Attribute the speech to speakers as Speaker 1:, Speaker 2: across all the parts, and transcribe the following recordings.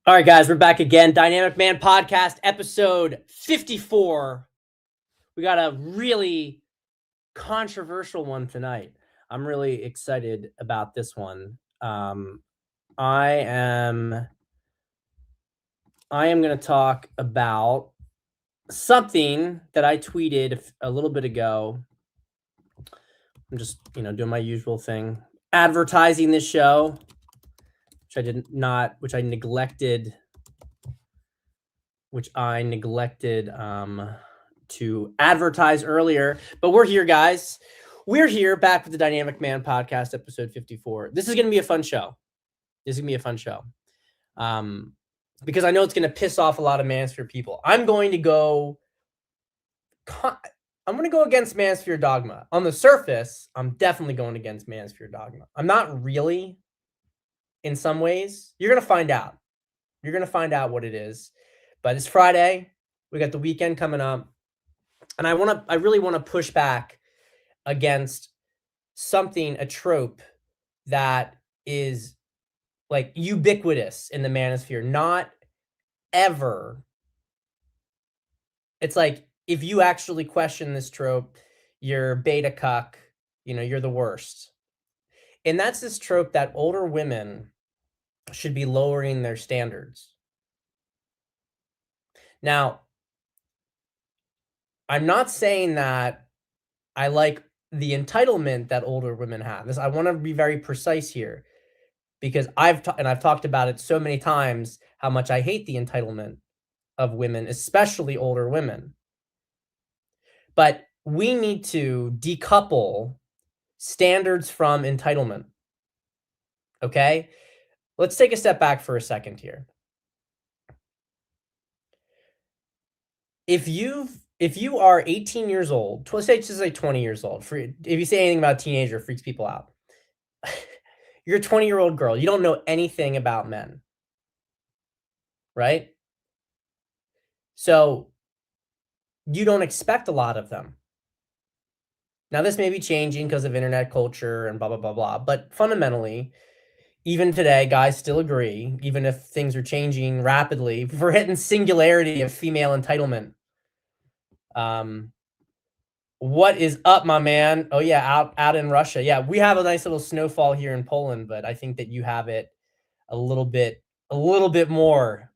Speaker 1: All right, guys, we're back again. Dynamic Man Podcast, episode 54. We got a really controversial one tonight. I'm really excited about this one. I am going to talk about something that I tweeted a little bit ago. I'm just, doing my usual thing, advertising this show, which I neglected to advertise earlier. But we're here, guys. We're here back with the Dynamic Man Podcast, episode 54. This is going to be a fun show. Because I know it's going to piss off a lot of manosphere people. I'm going to go against manosphere dogma. On the surface, I'm definitely going against manosphere dogma. I'm not really, in some ways. You're going to find out. You're going to find out what it is. But it's Friday. We got the weekend coming up. And I really want to push back against a trope that is like ubiquitous in the manosphere. Not ever. It's like, if you actually question this trope, you're beta cuck, you're the worst. And that's this trope that older women should be lowering their standards. Now, I'm not saying that I like the entitlement that older women have. I want to be very precise here, because I've talked about it so many times how much I hate the entitlement of women, especially older women. But we need to decouple standards from entitlement. Okay? Let's take a step back for a second here. If you are 18 years old, let's say just like 20 years old, if you say anything about a teenager, it freaks people out. You're a 20-year-old girl. You don't know anything about men, right? So you don't expect a lot of them. Now, this may be changing because of internet culture and blah, blah, blah, blah. But fundamentally, even today, guys still agree, even if things are changing rapidly, we're hitting singularity of female entitlement. What is up, my man? Oh yeah, out in Russia. Yeah, we have a nice little snowfall here in Poland, but I think that you have it a little bit more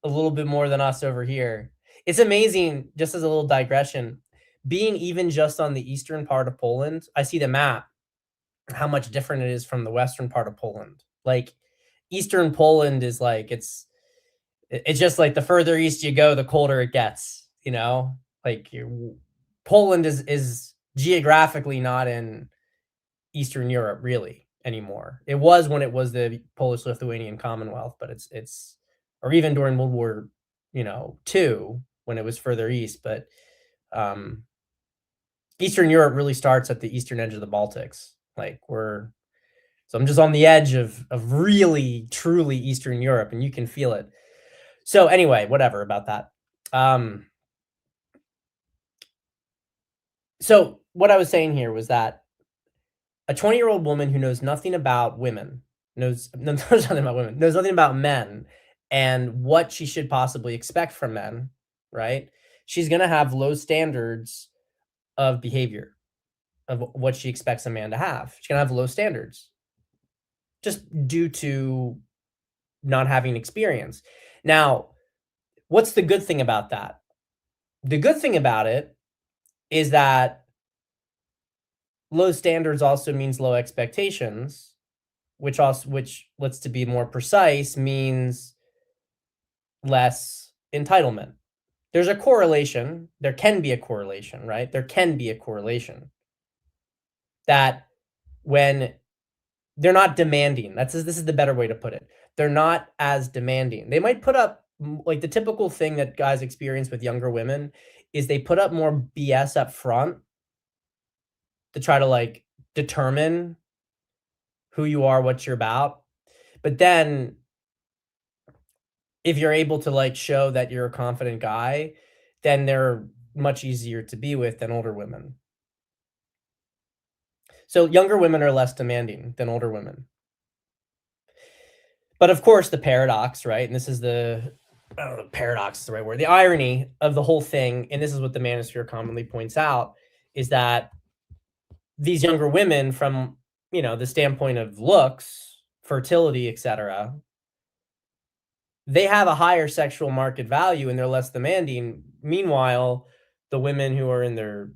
Speaker 1: than us over here. It's amazing, just as a little digression, being even just on the eastern part of Poland, I see the map, how much different it is from the western part of Poland. Like, eastern Poland is like, it's just like the further east you go, the colder it gets, like Poland is geographically not in Eastern Europe really anymore. It was when it was the Polish-Lithuanian Commonwealth, but it's or even during World War, II, when it was further east. But Eastern Europe really starts at the eastern edge of the Baltics. So I'm just on the edge of really, truly Eastern Europe, and you can feel it. So anyway, whatever about that. So what I was saying here was that a 20-year-old woman who knows nothing about women, knows nothing about men and what she should possibly expect from men, right? She's going to have low standards of behavior, of what she expects a man to have. She's going to have low standards just due to not having experience. Now, what's the good thing about that? The good thing about it is that low standards also means low expectations, which, let's to be more precise, means less entitlement. There's a correlation. There can be a correlation, right? There can be a correlation that when they're not demanding, this is the better way to put it. They're not as demanding. They might put up, like, the typical thing that guys experience with younger women is they put up more BS up front to try to like determine who you are, what you're about. But then if you're able to like show that you're a confident guy, then they're much easier to be with than older women. So younger women are less demanding than older women. But of course, the paradox, right? And this is the I don't know, paradox is the right word. The irony of the whole thing, and this is what the manosphere commonly points out, is that these younger women, from the standpoint of looks, fertility, etc., they have a higher sexual market value and they're less demanding. Meanwhile, the women who are in their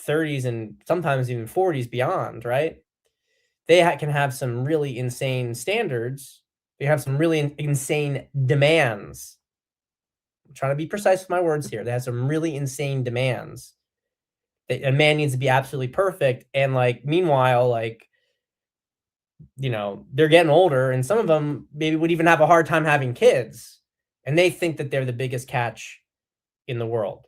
Speaker 1: 30s and sometimes even 40s beyond, right? They can have some really insane standards. They have some really insane demands. I'm trying to be precise with my words here. They have some really insane demands. A man needs to be absolutely perfect. And like, meanwhile, like, they're getting older and some of them maybe would even have a hard time having kids. And they think that they're the biggest catch in the world.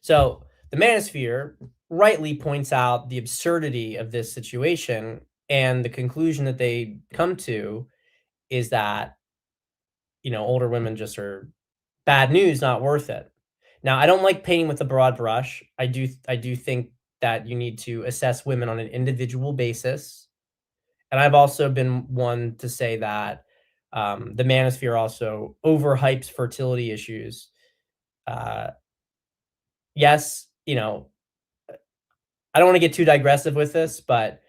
Speaker 1: So the manosphere rightly points out the absurdity of this situation, and the conclusion that they come to is that older women just are bad news, not worth it. Now, I don't like painting with a broad brush. I do think that you need to assess women on an individual basis, and I've also been one to say that the manosphere also overhypes fertility issues. Uh, yes, I don't want to get too digressive with this, but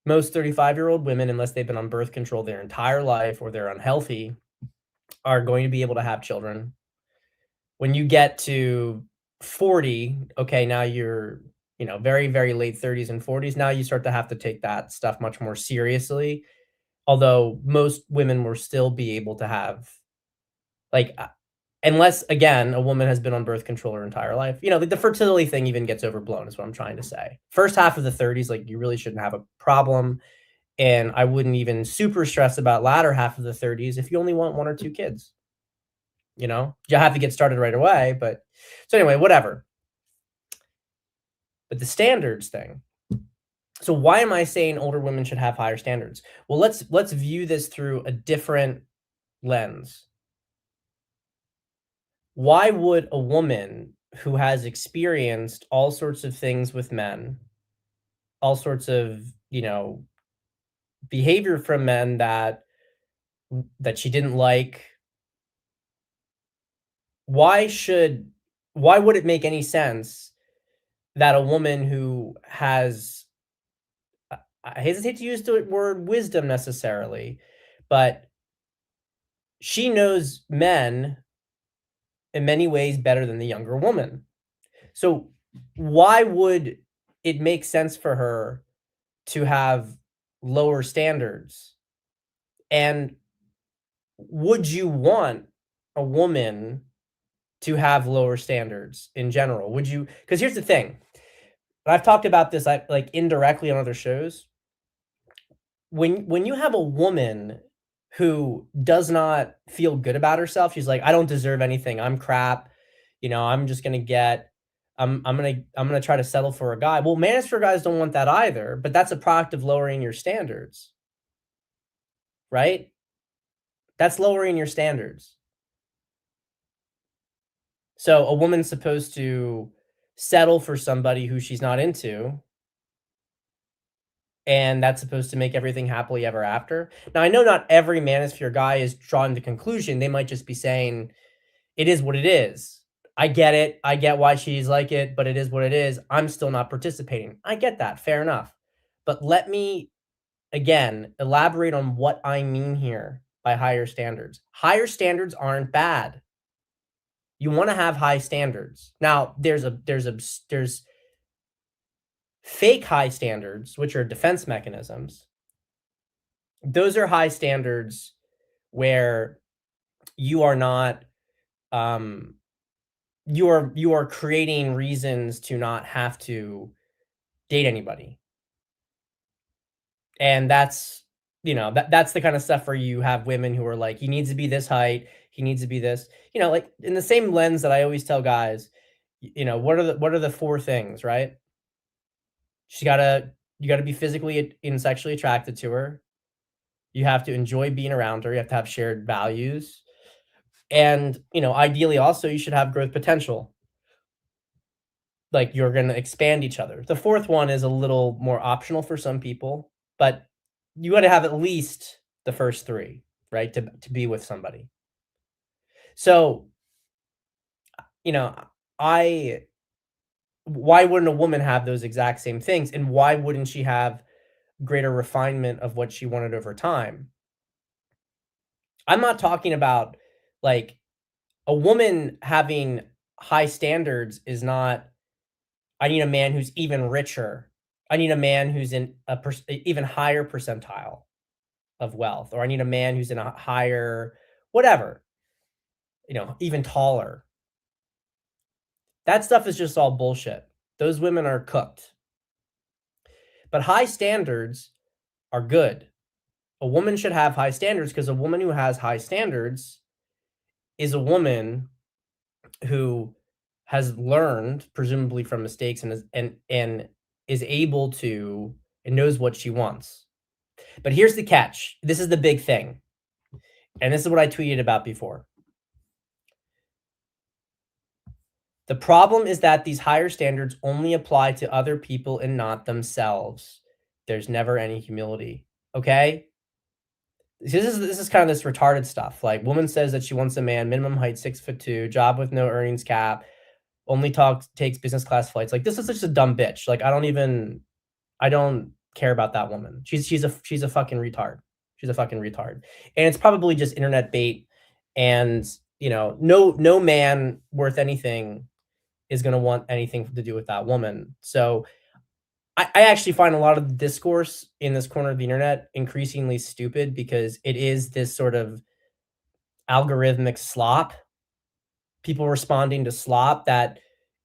Speaker 1: most 35-year-old women, unless they've been on birth control their entire life or they're unhealthy, are going to be able to have children. When you get to 40, okay, now you're, very, very late 30s and 40s. Now you start to have to take that stuff much more seriously. Although most women will still be able to have, like, unless again a woman has been on birth control her entire life, the fertility thing even gets overblown. Is what I'm trying to say. First half of the 30s, like you really shouldn't have a problem, and I wouldn't even super stress about latter half of the 30s if you only want one or two kids. You have to get started right away, but so anyway, whatever. But the standards thing. So why am I saying older women should have higher standards? Well, let's view this through a different lens. Why would a woman who has experienced all sorts of things with men, all sorts of, behavior from men that she didn't like, why would it make any sense that a woman who has I hesitate to use the word wisdom necessarily, but she knows men in many ways better than the younger woman. So why would it make sense for her to have lower standards? And would you want a woman to have lower standards in general? Would you? Because here's the thing. I've talked about this like indirectly on other shows. When you have a woman who does not feel good about herself, she's like, I don't deserve anything. I'm crap. I'm just gonna get I'm gonna try to settle for a guy. Well, manosphere guys don't want that either, but that's a product of lowering your standards, right? That's lowering your standards. So a woman's supposed to settle for somebody who she's not into, and that's supposed to make everything happily ever after. Now, I know not every manosphere guy is drawn to conclusion. They might just be saying, it is what it is. I get it. I get why she's like it, but it is what it is. I'm still not participating. I get that. Fair enough. But let me, again, elaborate on what I mean here by higher standards. Higher standards aren't bad. You want to have high standards. Now, there's fake high standards, which are defense mechanisms. Those are high standards where you are not you are creating reasons to not have to date anybody. And that's the kind of stuff where you have women who are like, he needs to be this height, he needs to be this, like in the same lens that I always tell guys, what are the four things, right? She gotta you gotta be physically and sexually attracted to her. You have to enjoy being around her. You have to have shared values. And, ideally also you should have growth potential. Like you're gonna expand each other. The fourth one is a little more optional for some people, but you gotta have at least the first 3, right? To be with somebody. So, you know, I why wouldn't a woman have those exact same things, and why wouldn't she have greater refinement of what she wanted over time? I'm not talking about, like, a woman having high standards is not, "I need a man who's even richer. I need a man who's in a even higher percentile of wealth," or, "I need a man who's in a higher" whatever, even taller. That stuff is just all bullshit. Those women are cooked. But high standards are good. A woman should have high standards because a woman who has high standards is a woman who has learned, presumably from mistakes, and is able to and knows what she wants. But here's the catch. This is the big thing. And this is what I tweeted about before. The problem is that these higher standards only apply to other people and not themselves. There's never any humility. Okay? This is kind of this retarded stuff. Like, woman says that she wants a man, minimum height 6'2", job with no earnings cap, only takes business class flights. Like, this is just a dumb bitch. Like, I don't care about that woman. She's a fucking retard. She's a fucking retard. And it's probably just internet bait. And no man worth anything is gonna want anything to do with that woman. So I actually find a lot of the discourse in this corner of the internet increasingly stupid because it is this sort of algorithmic slop, people responding to slop that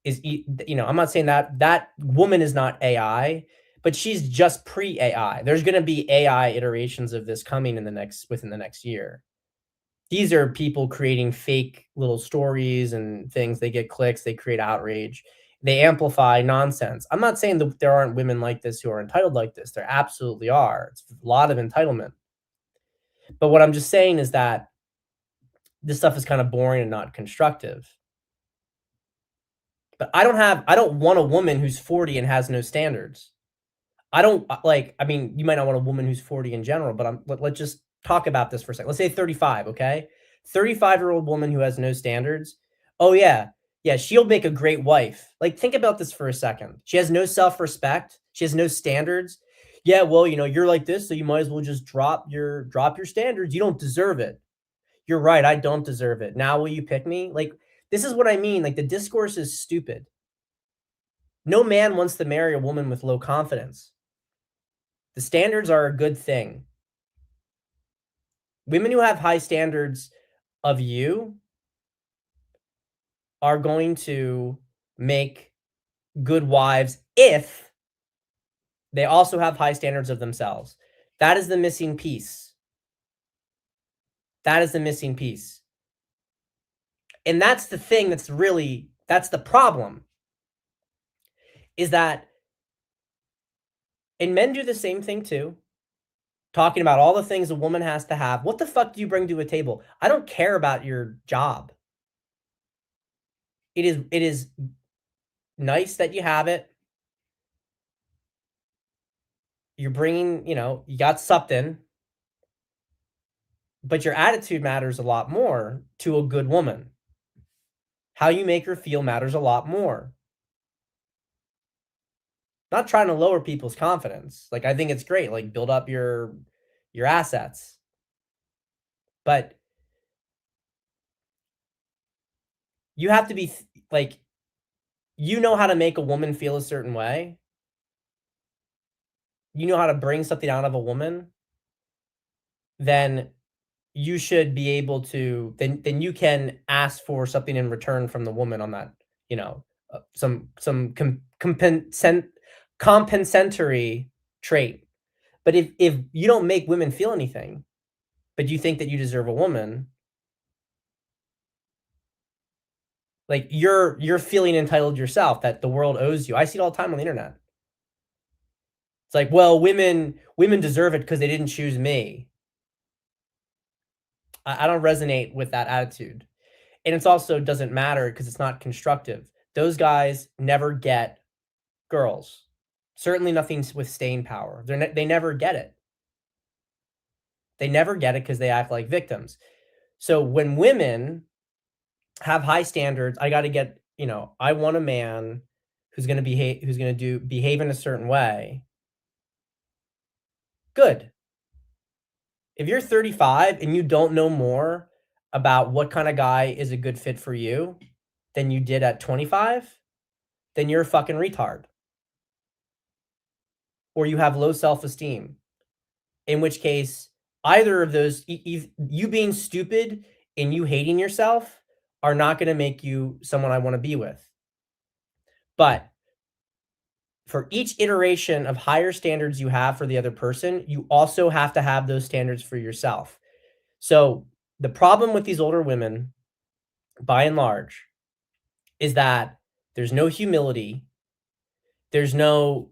Speaker 1: is, I'm not saying that that woman is not AI, but she's just pre-AI. There's going to be AI iterations of this coming within the next year. These are people creating fake little stories and things. They get clicks, they create outrage, they amplify nonsense. I'm not saying that there aren't women like this who are entitled like this. There absolutely are. It's a lot of entitlement. But what I'm just saying is that this stuff is kind of boring and not constructive. But I don't want a woman who's 40 and has no standards. I don't like, I mean, you might not want a woman who's 40 in general, but let's just talk about this for a second. Let's say 35, okay? 35-year-old woman who has no standards. Oh yeah. Yeah, she'll make a great wife. Like, think about this for a second. She has no self-respect. She has no standards. Yeah, well, you're like this, so you might as well just drop your standards. You don't deserve it. You're right, I don't deserve it. Now will you pick me? Like, this is what I mean. Like, the discourse is stupid. No man wants to marry a woman with low confidence. The standards are a good thing. Women who have high standards of you are going to make good wives if they also have high standards of themselves. That is the missing piece. That is the missing piece. And that's the thing that's the problem. Is that, and men do the same thing too, talking about all the things a woman has to have. What the fuck do you bring to a table? I don't care about your job. It is nice that you have it. You're bringing, you got something, but your attitude matters a lot more to a good woman. How you make her feel matters a lot more. Not trying to lower people's confidence. Like, I think it's great. Like, build up your assets. But you have to be like, how to make a woman feel a certain way. You know how to bring something out of a woman, then you should be able to then you can ask for something in return from the woman on that, some compensatory trait. But if you don't make women feel anything, but you think that you deserve a woman, like, you're feeling entitled yourself that the world owes you. I see it all the time on the internet. It's like, well, women deserve it because they didn't choose me. I don't resonate with that attitude. And it's also doesn't matter because it's not constructive. Those guys never get girls. Certainly nothing with staying power. They never get it. They never get it because they act like victims. So when women have high standards, I got to get, I want a man who's going to behave in a certain way. Good. If you're 35 and you don't know more about what kind of guy is a good fit for you than you did at 25, then you're a fucking retard or you have low self-esteem. In which case, either of those, you being stupid and you hating yourself are not going to make you someone I want to be with. But for each iteration of higher standards you have for the other person, you also have to have those standards for yourself. So the problem with these older women, by and large, is that there's no humility. There's no,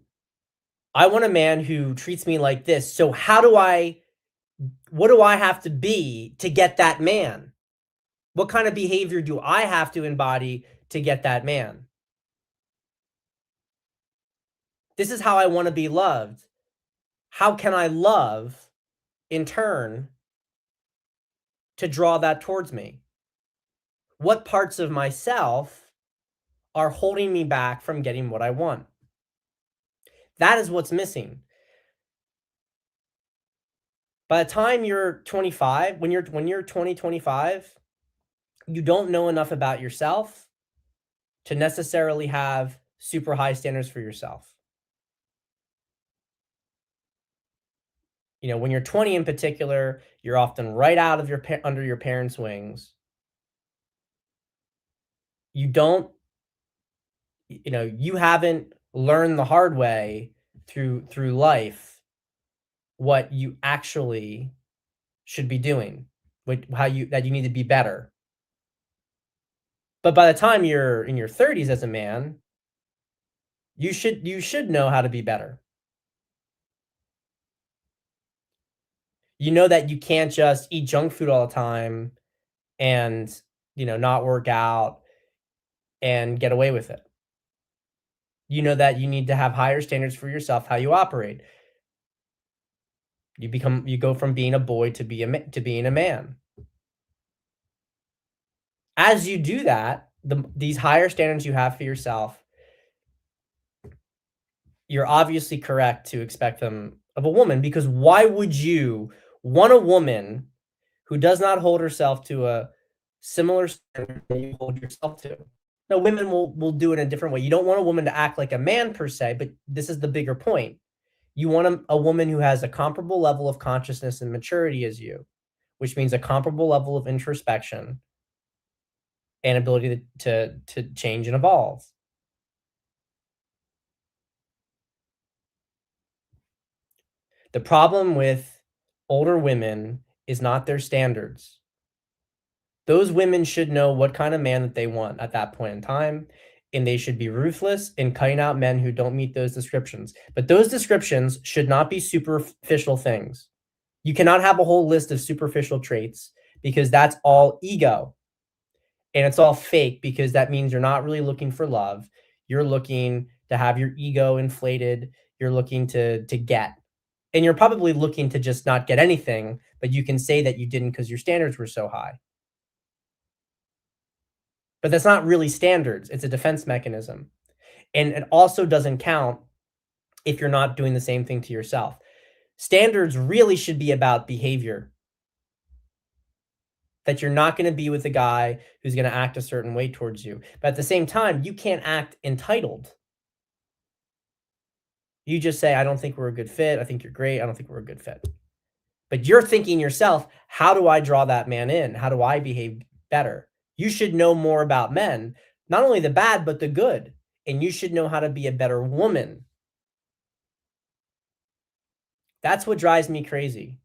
Speaker 1: I want a man who treats me like this. So what do I have to be to get that man? What kind of behavior do I have to embody to get that man? This is how I want to be loved. How can I love in turn to draw that towards me? What parts of myself are holding me back from getting what I want? That is what's missing. By the time you're 25, when you're 20, 25, you don't know enough about yourself to necessarily have super high standards for yourself. When you're 20 in particular, you're often right out of under your parents' wings. You don't, you haven't learned the hard way through life what you actually should be doing, that you need to be better. But by the time you're in your 30s as a man, you should know how to be better. You know that you can't just eat junk food all the time and, not work out and get away with it. You know that you need to have higher standards for yourself, how you operate. You go from being a boy to being a man. As you do that, these higher standards you have for yourself, you're obviously correct to expect them of a woman, because why would you want a woman who does not hold herself to a similar standard that you hold yourself to? No, women will do it in a different way. You don't want a woman to act like a man per se, but this is the bigger point. You want a woman who has a comparable level of consciousness and maturity as you, which means a comparable level of introspection and ability to change and evolve. The problem with older women is not their standards. Those women should know what kind of man that they want at that point in time, and they should be ruthless in cutting out men who don't meet those descriptions. But those descriptions should not be superficial things. You cannot have a whole list of superficial traits, because that's all ego. And it's all fake, because that means you're not really looking for love. You're looking to have your ego inflated. You're looking to get. And you're probably looking to just not get anything, but you can say that you didn't because your standards were so high. But that's not really standards. It's a defense mechanism. And it also doesn't count if you're not doing the same thing to yourself. Standards really should be about behavior. That you're not going to be with a guy who's going to act a certain way towards you. But at the same time, you can't act entitled. You just say, I don't think we're a good fit. I think you're great. I don't think we're a good fit. But you're thinking yourself, how do I draw that man in? How do I behave better? You should know more about men, not only the bad, but the good. And you should know how to be a better woman. That's what drives me crazy,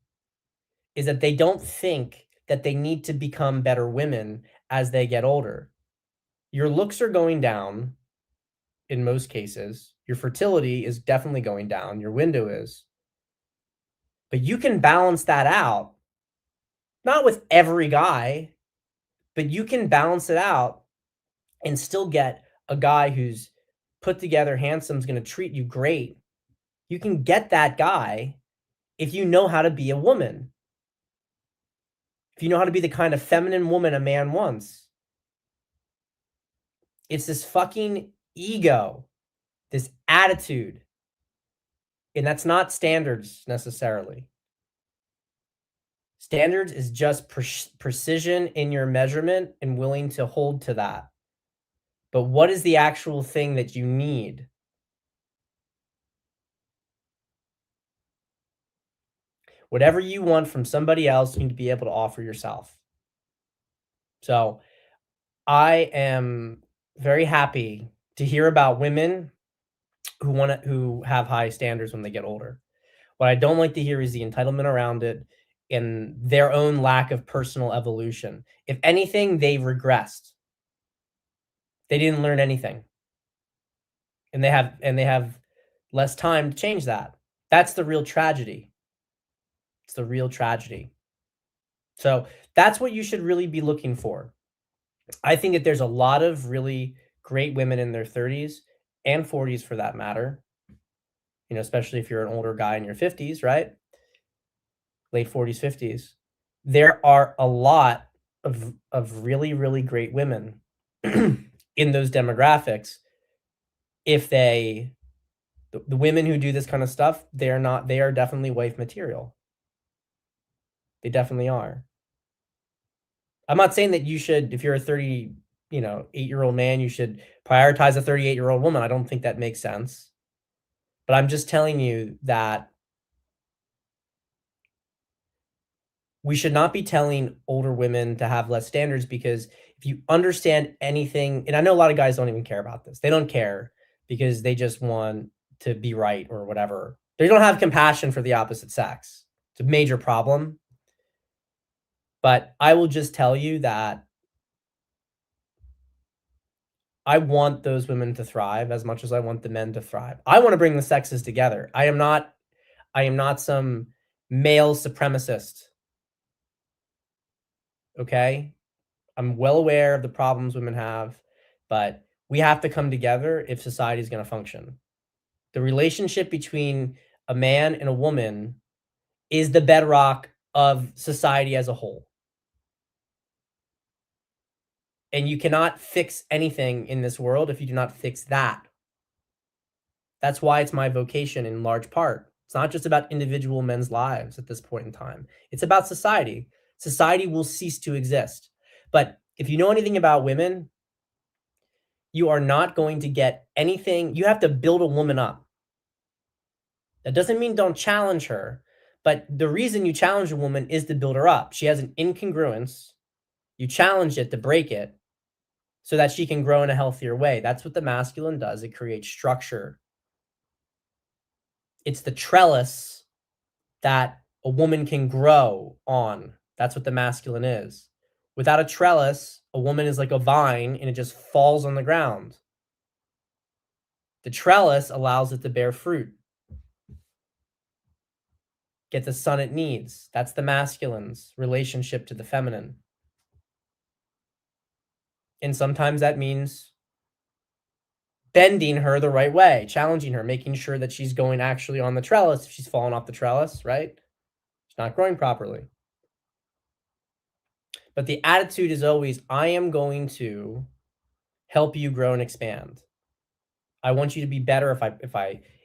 Speaker 1: is that they don't think that they need to become better women as they get older. Your looks are going down in most cases. Your fertility is definitely going down. Your window is. But you can balance that out, not with every guy, but you can balance it out and still get a guy who's put together, handsome, is going to treat you great. You can get that guy if you know how to be a woman. if you know how to be the kind of feminine woman a man wants, it's this fucking ego, this attitude. And that's not standards necessarily. Standards is just precision in your measurement and willing to hold to that. But what is the actual thing that you need? Whatever you want from somebody else, you need to be able to offer yourself. So I am very happy to hear about women who have high standards when they get older. What I don't like to hear is the entitlement around it and their own lack of personal evolution. If anything, they regressed. They didn't learn anything. And they have less time to change that. That's the real tragedy. It's the real tragedy. So that's what you should really be looking for. I think that there's a lot of really great women in their 30s and 40s for that matter. You know, especially if you're an older guy in your 50s, right? Late 40s, 50s. There are a lot of really, really great women in those demographics. If the women who do this kind of stuff, they are definitely wife material. They definitely are. I'm not saying that you should, if you're a 8-year-old man, you should prioritize a 38-year-old woman. I don't think that makes sense. But I'm just telling you that we should not be telling older women to have less standards, because if you understand anything, and I know a lot of guys don't even care about this. They don't care because they just want to be right or whatever. They don't have compassion for the opposite sex. It's a major problem. But I will just tell you that I want those women to thrive as much as I want the men to thrive. I want to bring the sexes together. I am not some male supremacist. Okay? I'm well aware of the problems women have, but we have to come together if society is going to function. The relationship between a man and a woman is the bedrock of society as a whole. And you cannot fix anything in this world if you do not fix that. That's why it's my vocation in large part. It's not just about individual men's lives at this point in time. It's about society. Society will cease to exist. But if you know anything about women, you are not going to get anything. You have to build a woman up. That doesn't mean don't challenge her, but the reason you challenge a woman is to build her up. She has an incongruence. You challenge it to break it so that she can grow in a healthier way. That's what the masculine does. It creates structure. It's the trellis that a woman can grow on. That's what the masculine is. Without a trellis, a woman is like a vine and it just falls on the ground. The trellis allows it to bear fruit, get the sun it needs. That's the masculine's relationship to the feminine. And sometimes that means bending her the right way, challenging her, making sure that she's going actually on the trellis. If she's fallen off the trellis, right? She's not growing properly. But the attitude is always, I am going to help you grow and expand. I want you to be better.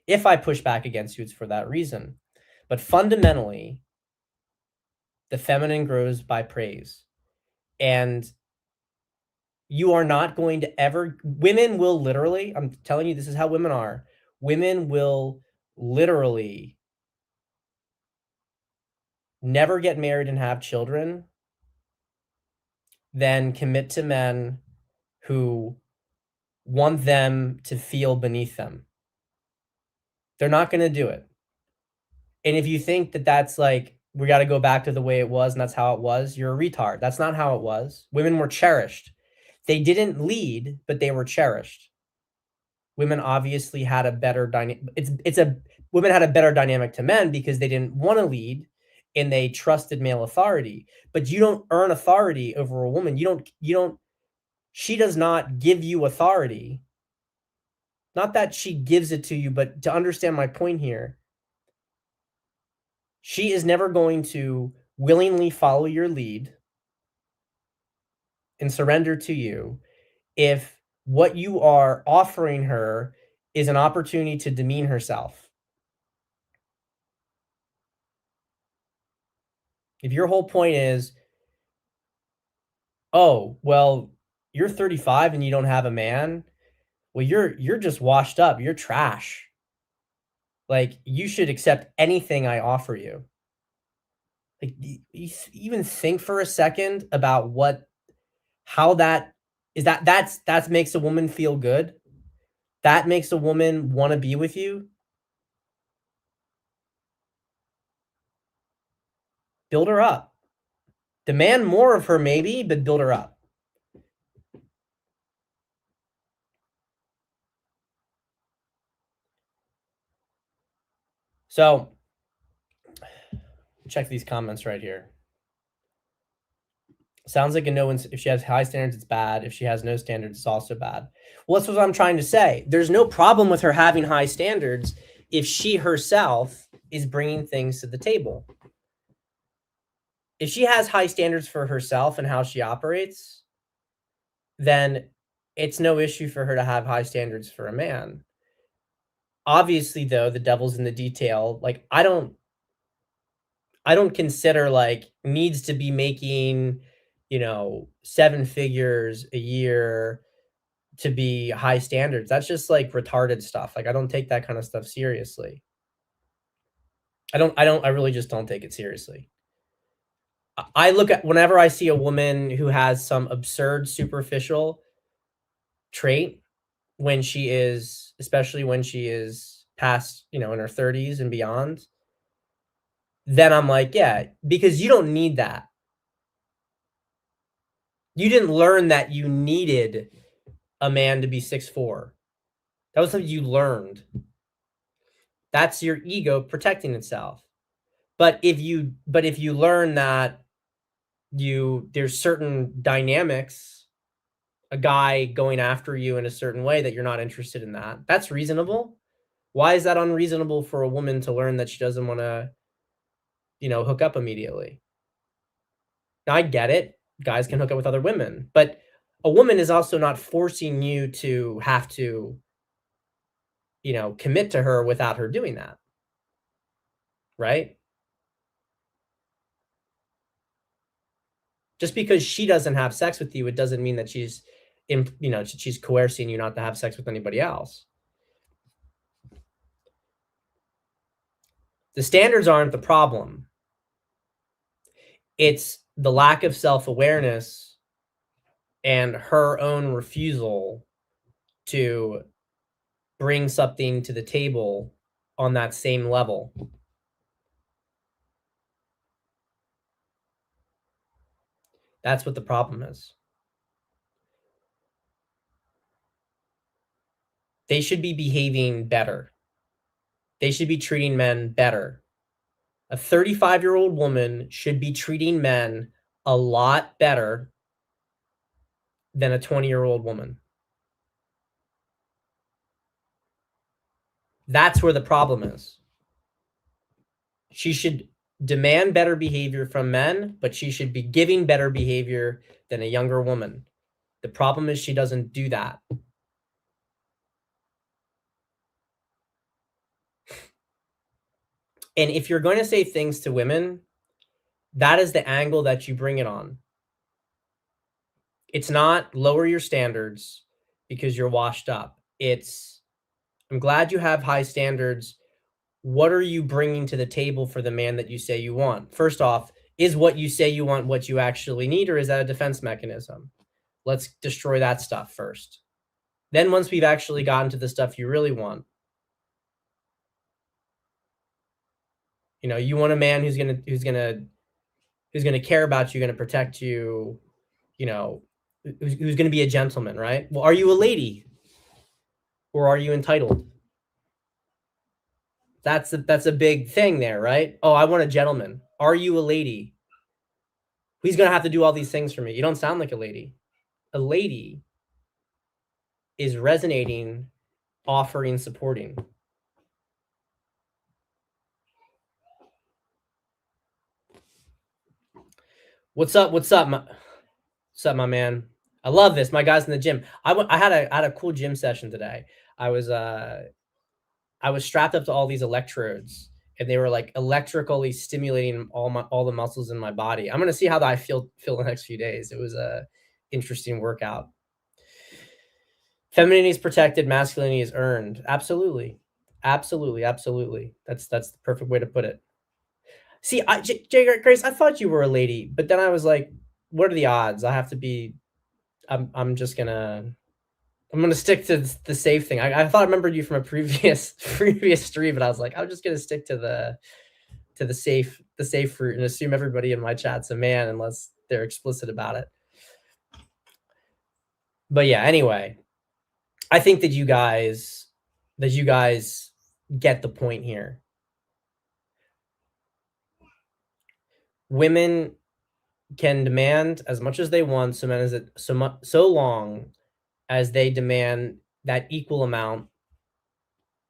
Speaker 1: If I push back against you, it's for that reason. But fundamentally, the feminine grows by praise. And you are not going to ever, women will literally, I'm telling you, this is how women are. Women will literally never get married and have children, then commit to men who want them to feel beneath them. They're not going to do it. And if you think that that's like, we got to go back to the way it was and that's how it was, you're a retard. That's not how it was. Women were cherished. They didn't lead, but they were cherished. Women obviously had a better dynamic. Women had a better dynamic to men because they didn't want to lead and they trusted male authority. But you don't earn authority over a woman. She does not give you authority. Not that she gives it to you, but to understand my point here, she is never going to willingly follow your lead. and surrender to you if what you are offering her is an opportunity to demean herself. If your whole point is, "Oh, well, you're 35 and you don't have a man. Well, you're just washed up. You're trash. Like, you should accept anything I offer you." Like, even think for a second about what how that is that makes a woman feel good? That makes a woman wanna be with you? Build her up. Demand more of her maybe, but build her up. So, check these comments right here. Sounds like a no one. If she has high standards, it's bad. If she has no standards, it's also bad. Well, that's what I'm trying to say. There's no problem with her having high standards if she herself is bringing things to the table. If she has high standards for herself and how she operates, then it's no issue for her to have high standards for a man. Obviously, though, the devil's in the detail. Like, I don't consider, like, needs to be making, 7 figures a year to be high standards. That's just, like, retarded stuff. Like, I don't take that kind of stuff seriously. I really just don't take it seriously. I look at whenever I see a woman who has some absurd superficial trait when she is especially when she is past, in her 30s and beyond, then I'm like, "Yeah, because you don't need that." You didn't learn that you needed a man to be 6'4". That was something you learned. That's your ego protecting itself. But if you learn that there's certain dynamics, a guy going after you in a certain way that you're not interested in that, that's reasonable. Why is that unreasonable for a woman to learn that she doesn't wanna, hook up immediately? Now I get it. Guys can hook up with other women, but a woman is also not forcing you to have to, commit to her without her doing that, right? Just because she doesn't have sex with you, it doesn't mean that she's coercing you not to have sex with anybody else. The standards aren't the problem. It's the lack of self-awareness and her own refusal to bring something to the table on that same level. That's what the problem is. They should be behaving better. They should be treating men better. A 35-year-old woman should be treating men a lot better than a 20-year-old woman. That's where the problem is. She should demand better behavior from men, but she should be giving better behavior than a younger woman. The problem is she doesn't do that. And if you're going to say things to women, that is the angle that you bring it on. It's not lower your standards because you're washed up. It's, I'm glad you have high standards. What are you bringing to the table for the man that you say you want? First off, is what you say you want what you actually need, or is that a defense mechanism? Let's destroy that stuff first. Then once we've actually gotten to the stuff you really want, you want a man who's gonna care about you, gonna protect you, you know, who's gonna be a gentleman, right? Well, are you a lady or are you entitled? That's a big thing there, right? Oh, I want a gentleman. Are you a lady? He's gonna have to do all these things for me. You don't sound like a lady. A lady is resonating, offering, supporting. What's up? What's up, my man? I love this. My guys in the gym. I had a cool gym session today. I was I was strapped up to all these electrodes, and they were like electrically stimulating all the muscles in my body. I'm gonna see how I feel the next few days. It was a interesting workout. Femininity is protected, masculinity is earned. Absolutely, absolutely, absolutely. That's the perfect way to put it. See, Grace, I thought you were a lady, but then I was like, what are the odds? I have to be. I'm just gonna I'm gonna stick to the safe thing. I thought I remembered you from a previous previous stream, but I was like, I'm just gonna stick to the safe route and assume everybody in my chat's a man unless they're explicit about it. But yeah, anyway, I think that you guys get the point here. Women can demand as much as they want, so long as they demand that equal amount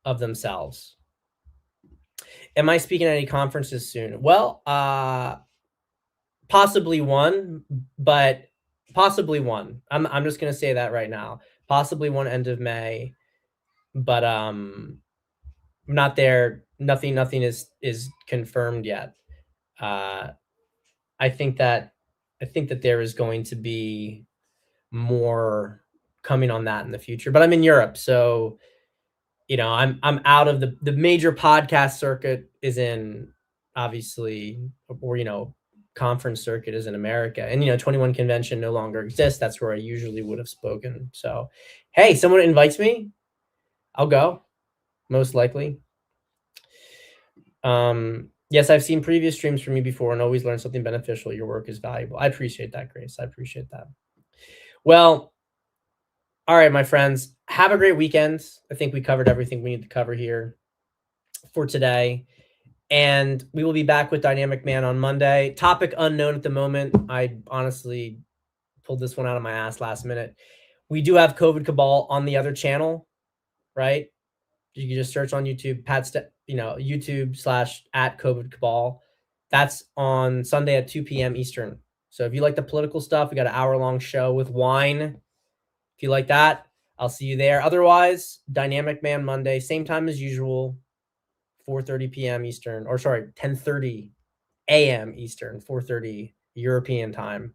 Speaker 1: of themselves. Am I speaking at any conferences soon? Well, possibly one, but possibly one. I'm just gonna say that right now. Possibly one end of May, but I'm not there. Nothing is confirmed yet. Uh, I think that I think that there is going to be more coming on that in the future. But I'm in Europe, so I'm out of the major podcast circuit is in obviously, or conference circuit is in America, and 21 convention no longer exists. That's where I usually would have spoken. So, hey, someone invites me, I'll go, most likely. Yes, I've seen previous streams from you before and always learned something beneficial. Your work is valuable. I appreciate that, Grace. I appreciate that. Well, all right, my friends, have a great weekend. I think we covered everything we need to cover here for today. And we will be back with Dynamic Man on Monday. Topic unknown at the moment. I honestly pulled this one out of my ass last minute. We do have COVID Cabal on the other channel, right? You can just search on YouTube, YouTube/@COVID Cabal. That's on Sunday at 2 p.m. Eastern. So if you like the political stuff, we got an hour-long show with wine. If you like that, I'll see you there. Otherwise, Dynamic Man Monday, same time as usual, 4:30 p.m. Eastern, or sorry, 10:30 a.m. Eastern, 4:30 European time.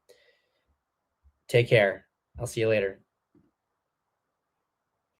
Speaker 1: Take care. I'll see you later.